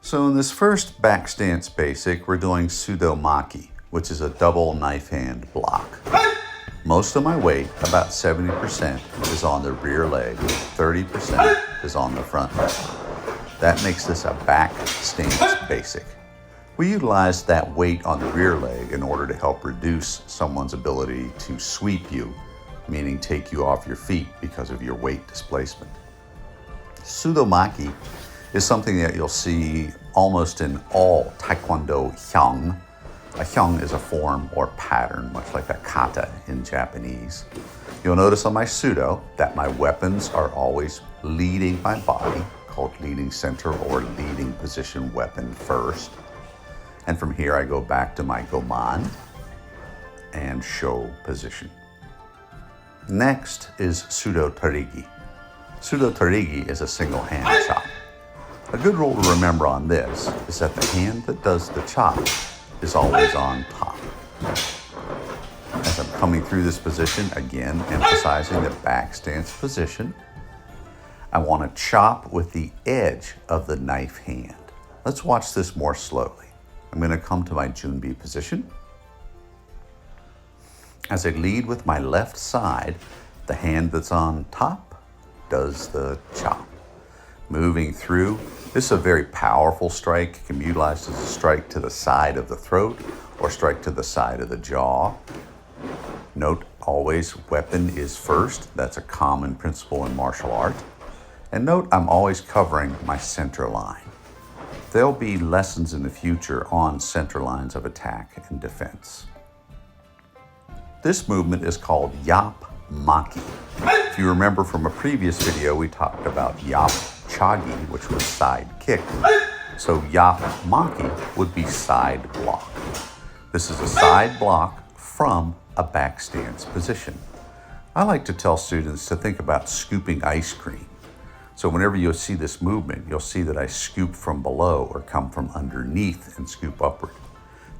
So in this first back stance basic, we're doing sudo-maki, which is a double knife hand block. Most of my weight, about 70%, is on the rear leg, 30% is on the front leg. That makes this a back stance basic. We utilize that weight on the rear leg in order to help reduce someone's ability to sweep you, meaning take you off your feet because of your weight displacement. Sudo-maki is something that you'll see almost in all Taekwondo hyang. A hyang is a form or pattern, much like a kata in Japanese. You'll notice on my sudo that my weapons are always leading my body, called leading center or leading position weapon first. And from here I go back to my goman and sho position. Next is sudo-tarigi. Sudo-tarigi is a single hand chop. A good rule to remember on this is that the hand that does the chop is always on top. As I'm coming through this position, again emphasizing the back stance position, I want to chop with the edge of the knife hand. Let's watch this more slowly. I'm going to come to my Jhoon Rhee position. As I lead with my left side, the hand that's on top does the chop. Moving through, this is a very powerful strike. It can be utilized as a strike to the side of the throat or strike to the side of the jaw. Note always weapon is first. That's a common principle in martial art. And note I'm always covering my center line. There'll be lessons in the future on center lines of attack and defense. This movement is called yap-maki. If you remember from a previous video, we talked about yap-chagi, which was side kick. So yap-maki would be side block. This is a side block from a back stance position. I like to tell students to think about scooping ice cream. So whenever you see this movement, you'll see that I scoop from below or come from underneath and scoop upward.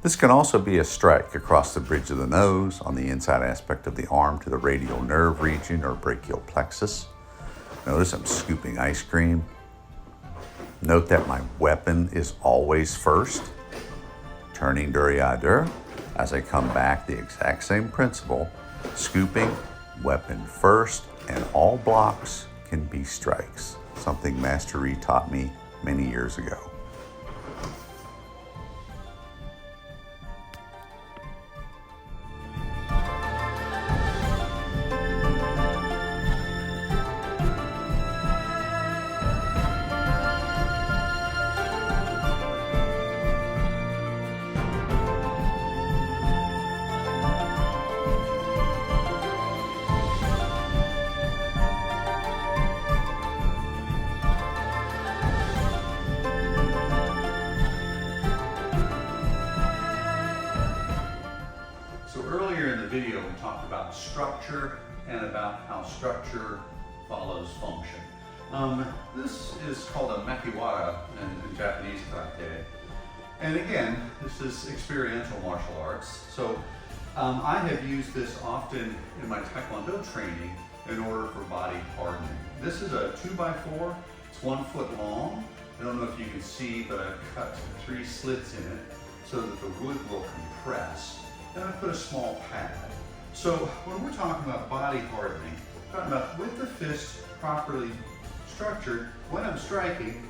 This can also be a strike across the bridge of the nose, on the inside aspect of the arm to the radial nerve region or brachial plexus. Notice I'm scooping ice cream. Note that my weapon is always first. Turning duryadur. As I come back, the exact same principle. Scooping, weapon first, and all blocks can be strikes. Something Master Rhee taught me many years ago. Earlier in the video, we talked about structure and about how structure follows function. This is called a MAKIWARA in Japanese karate. And again, this is experiential martial arts. So I have used this often in my Taekwondo training in order for body hardening. This is a 2x4, it's 1 foot long. I don't know if you can see, but I've cut 3 slits in it so that the wood will compress. Then I put a small pad. So when we're talking about body hardening, we're talking about with the fist properly structured, when I'm striking,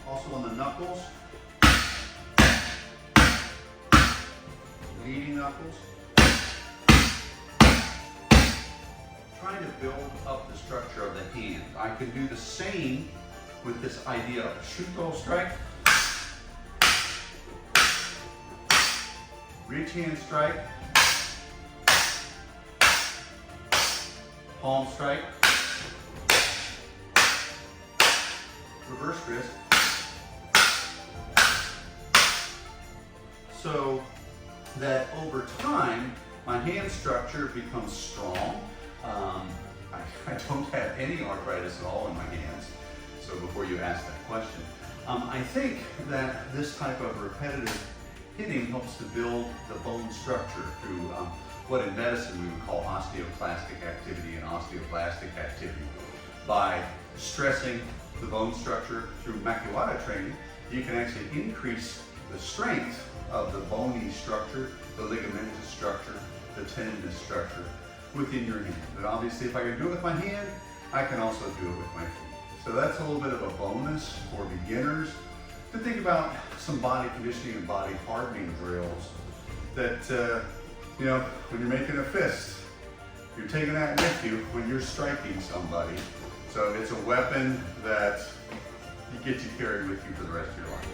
also on the knuckles, leading knuckles, trying to build up the structure of the hand. I can do the same with this idea of a shuto strike, reach hand strike, palm strike, reverse wrist. So that over time, my hand structure becomes strong. I don't have any arthritis at all in my hands, so before you ask that question. I think that this type of repetitive hitting helps to build the bone structure through what in medicine we would call osteoclastic activity and osteoblastic activity. By stressing the bone structure through MAKIWARA training, you can actually increase the strength of the bony structure, the ligamentous structure, the tendinous structure within your hand. And obviously if I can do it with my hand, I can also do it with my feet. So that's a little bit of a bonus for beginners to think about some body conditioning and body hardening drills that, you know, when you're making a fist, you're taking that with you when you're striking somebody. So it's a weapon that you get to carry with you for the rest of your life.